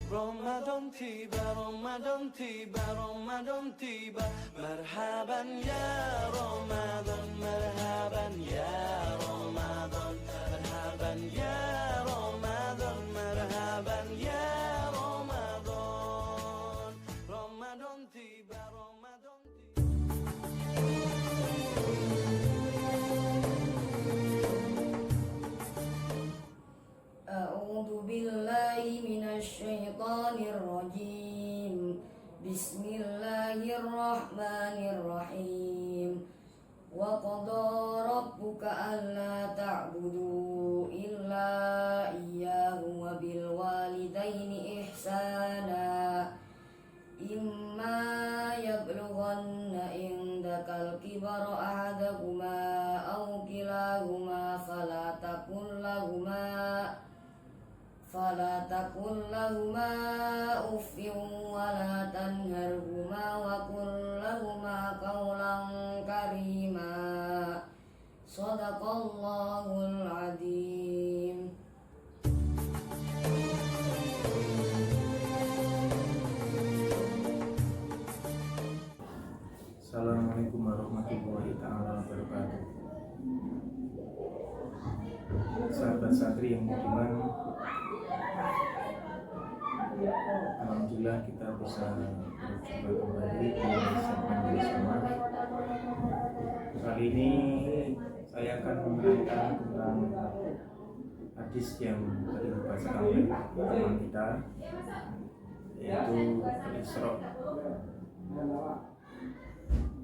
Ramadan tiba, Ramadan tiba, Ramadan tiba. Marhaban ya Ramadan, marhaban ya Ramadan, marhaban ya Ramadan, marhaban ya Ramadan. Ramadan tiba, Ramadan tiba. أعوذ بالله من الشيطان الرجيم. بسم الله الرحمن الرحيم. وقضى ربك ألا تعبدوا إلا إياه وبالوالدين إحسانا إما يبلغن عندك الكبر أحدهما أو كلاهما فلا تقل لهما أف ولا تنهرهما وقل لهما قولا كريما. صدق الله العظيم. Assalamualaikum warahmatullahi taala wabarakatuh. Sahabat santri yang budiman, alhamdulillah kita bisa berjumpa kembali di segmen bersama. Kali ini saya akan menerangkan tentang hadis yang tadi dibacakan oleh teman kita, yaitu Al-Isra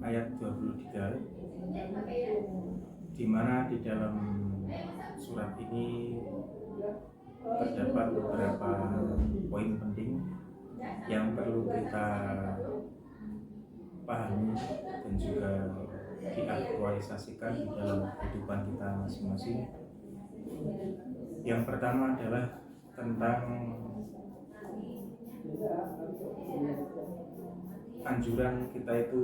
ayat 23, di mana di dalam surat ini terdapat beberapa poin penting yang perlu kita pahami dan juga diaktualisasikan di dalam kehidupan kita masing-masing. Yang pertama adalah tentang anjuran kita itu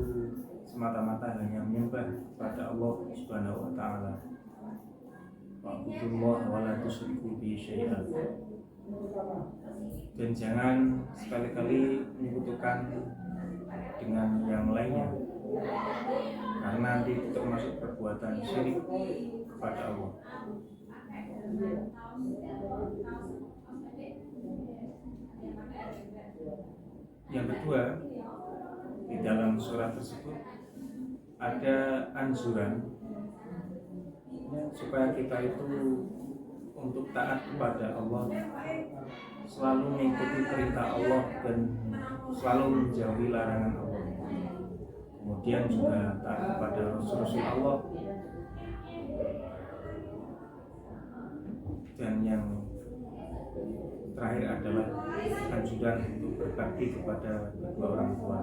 semata-mata hanya menyembah kepada Allah Subhanahu wa taala. Wa'budullaha wa la tusyriku bihi syai'an. Dan jangan sekali-kali menyekutukan dengan yang lainnya, karena nanti itu termasuk perbuatan syirik kepada Allah. Yang kedua, di dalam surat tersebut ada anjuran supaya kita itu untuk taat kepada Allah, selalu mengikuti perintah Allah dan selalu menjauhi larangan Allah. Kemudian juga taat kepada Rasul Allah. Dan yang terakhir adalah anjuran untuk berbakti kepada kedua orang tua.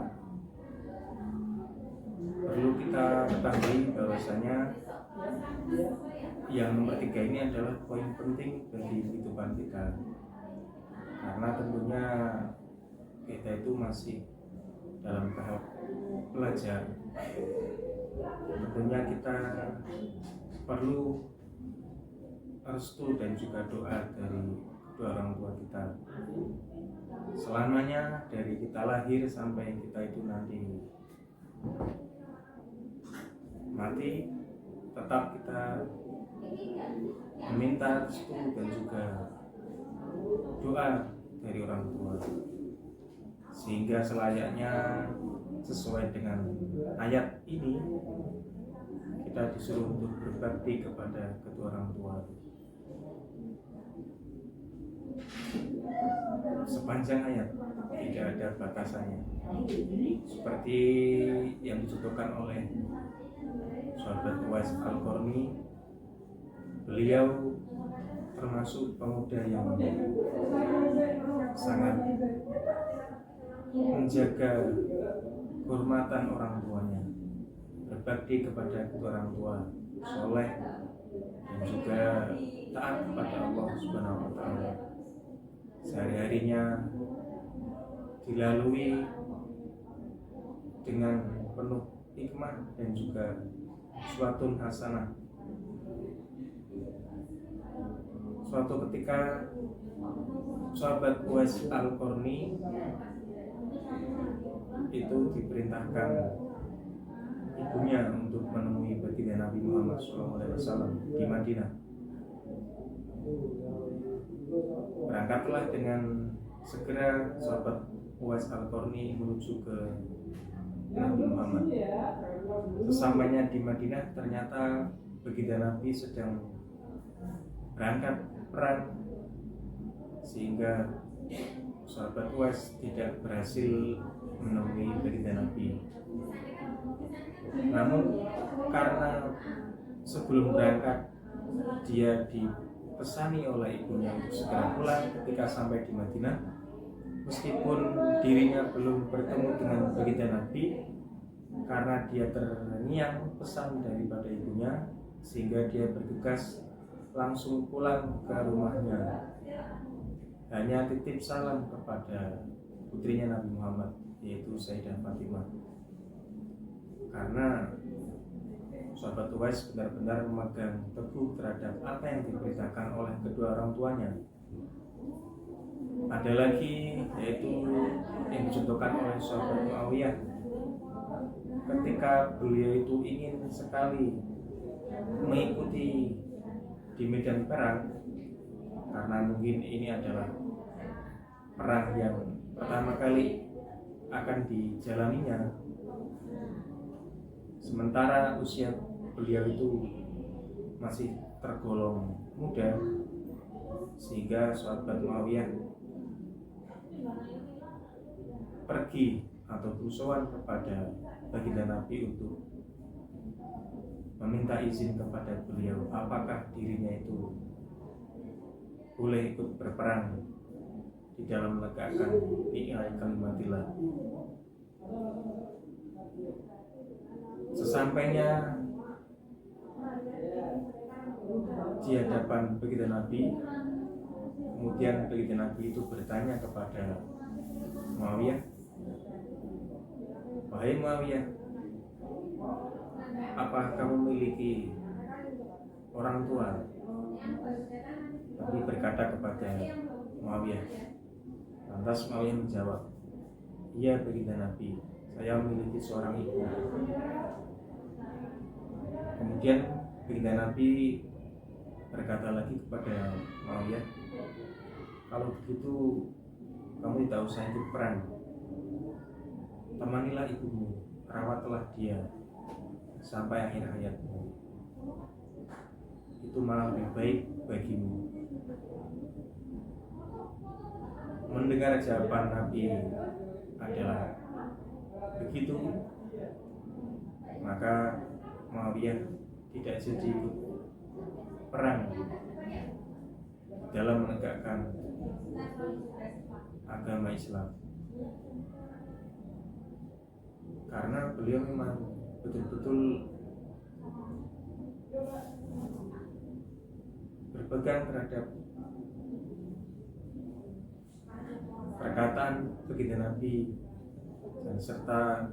Perlu kita ketahui bahwasanya yang nomor 3 ini adalah poin penting bagi kehidupan kita, karena tentunya kita itu masih dalam tahap belajar. Tentunya kita perlu restu dan juga doa dari kedua orang tua kita selamanya, dari kita lahir sampai kita itu nanti mati. Tetap kita meminta restu dan juga doa dari orang tua, sehingga selayaknya sesuai dengan ayat ini kita disuruh untuk berbakti kepada kedua orang tua sepanjang ayat, tidak ada batasannya, seperti yang dicontohkan oleh sahabat Uwais Al-Qarni. Beliau termasuk pemuda yang sangat menjaga kehormatan orang tuanya, berbakti kepada kedua orang tua, soleh, dan juga taat kepada Allah Subhanahu wa taala. Sehari-harinya dilalui dengan penuh hikmah dan juga suatu hasanah. Suatu ketika sahabat Uwais Al-Qarni itu diperintahkan ibunya untuk menemui baginda Nabi Muhammad SAW di Madinah. Berangkatlah dengan segera sahabat Uwais Al-Qarni menuju ke Nabi Muhammad. Sesampainya di Madinah, ternyata baginda Nabi sedang berangkat perang, sehingga sahabat Uwais tidak berhasil menemui baginda Nabi. Namun karena sebelum berangkat dia dipesani oleh ibunya untuk segera pulang ketika sampai di Madinah, meskipun dirinya belum bertemu dengan baginda Nabi, karena dia terngiang pesan daripada ibunya, sehingga dia bergegas langsung pulang ke rumahnya, hanya titip salam kepada putrinya Nabi Muhammad, yaitu Sayyidah Fatimah. Karena sahabat Uwais benar-benar memegang teguh terhadap apa yang diberitakan oleh kedua orang tuanya. Ada lagi, yaitu yang dicontohkan oleh sahabat Muawiyah, ketika beliau itu ingin sekali mengikuti di medan perang, karena mungkin ini adalah perang yang pertama kali akan dijalaninya, sementara usia beliau itu masih tergolong muda, sehingga sahabat Muawiyah pergi atau berusuhan kepada baginda Nabi untuk meminta izin kepada beliau apakah dirinya itu boleh ikut berperang di dalam menegakkan i'la kalimatillah. Sesampainya di hadapan baginda Nabi, kemudian baginda Nabi itu bertanya kepada Muawiyah, "Wahai Muawiyah, apa kamu memiliki orang tua?" Nabi berkata kepada Muawiyah. Lantas Muawiyah menjawab, "Iya baginda Nabi, saya memiliki seorang ibu." Kemudian baginda Nabi berkata lagi kepada Muawiyah, "Kalau begitu kamu tidak usah ikut perang. Temanilah ibumu, rawatlah dia sampai akhir hayatmu. Itu malah lebih baik bagimu." Mendengar jawaban Nabi adalah begitu, maka Muawiyah tidak jadi ikut perang dalam menegakkan agama Islam, karena beliau memang betul-betul berpegang terhadap perkataan baginda Nabi, dan serta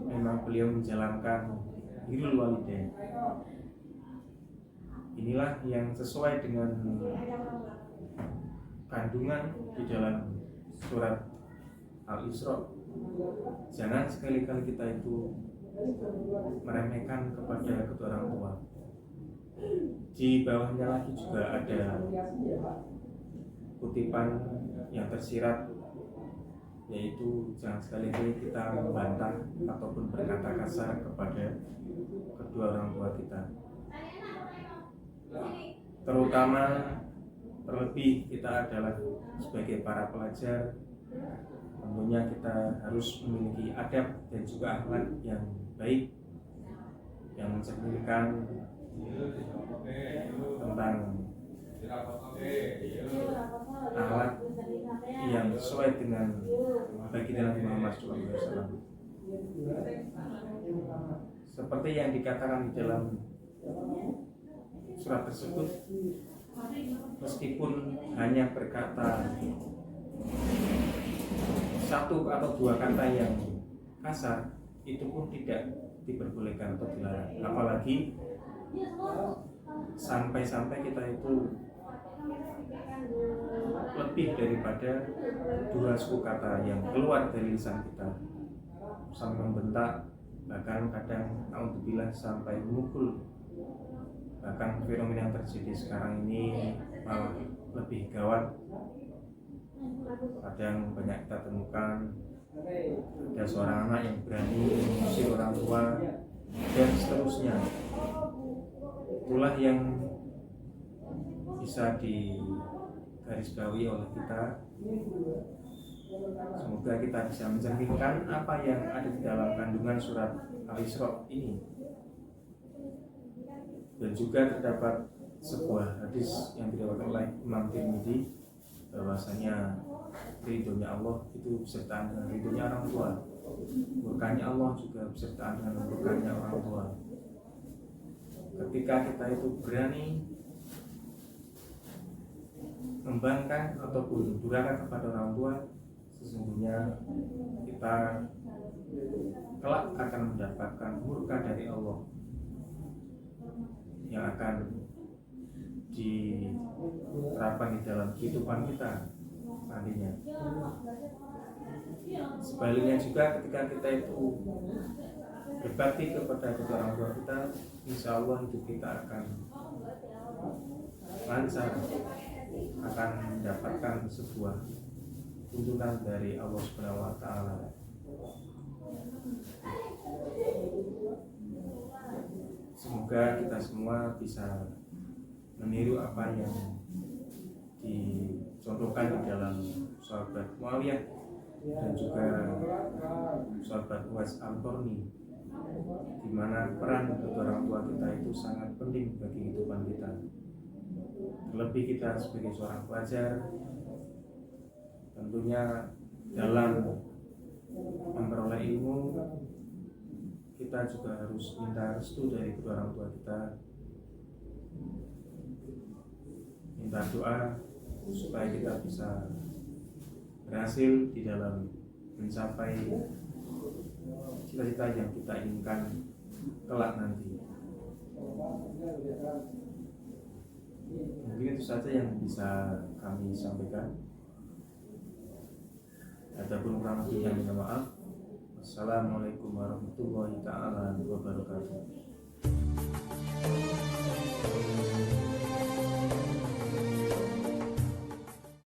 memang beliau menjalankan birrul walidain. Inilah yang sesuai dengan kandungan di dalam surat Al-Isra. Jangan sekali-kali kita itu meremehkan kepada kedua orang tua. Di bawahnya lagi juga ada kutipan yang tersirat, yaitu jangan sekali-kali kita membantah ataupun berkata kasar kepada kedua orang tua kita, terutama terlebih kita adalah sebagai para pelajar. Tentunya kita harus memiliki adab dan juga akhlak yang baik, yang mencerminkan tentang akhlak yang sesuai dengan baginda Nabi Muhammad SAW. Seperti yang dikatakan di dalam surat tersebut, meskipun hanya berkata satu atau dua kata yang kasar, itu pun tidak diperbolehkan atau dilarang. Apalagi sampai-sampai kita itu lebih daripada 2 suku kata yang keluar dari lisan kita sampai membentak, bahkan kadang naudzubillah sampai memukul. Bahkan fenomena yang terjadi sekarang ini malah lebih gawat. Kadang banyak kita temukan ada seorang anak yang berani mengusir orang tua dan seterusnya. Itulah yang bisa digarisbawahi oleh kita. Semoga kita bisa mencerminkan apa yang ada di dalam kandungan surat Al-Isra ini. Dan juga terdapat sebuah hadis yang diriwayatkan oleh Imam Tirmidzi bahwasanya ridhonya Allah itu besertaan dengan ridhonya orang tua, murkanya Allah juga besertaan dengan murkanya orang tua. Ketika kita itu berani membangkang ataupun durhaka kepada orang tua, sesungguhnya kita kelak akan mendapatkan murka dari Allah yang akan diterapkan di dalam kehidupan kita nantinya. Sebaliknya juga ketika kita itu berbakti kepada kedua orang tua kita, insya Allah hidup kita akan lancar, akan mendapatkan sebuah tuntunan dari Allah Subhanahu wa Ta'ala. Semoga kita semua bisa meniru apa yang dicontohkan di dalam sahabat Muawiyah dan juga sahabat Uwais Al-Qarni, di mana peran kedua orang tua kita itu sangat penting bagi kehidupan kita. Terlebih kita sebagai seorang pelajar, tentunya dalam memperoleh ilmu kita juga harus minta restu dari kedua orang tua kita, minta doa supaya kita bisa berhasil di dalam mencapai cita-cita yang kita inginkan kelak nanti. Mungkin itu saja yang bisa kami sampaikan. Adapun kurang lebihnya minta maaf. Assalamualaikum warahmatullahi taala wabarakatuh.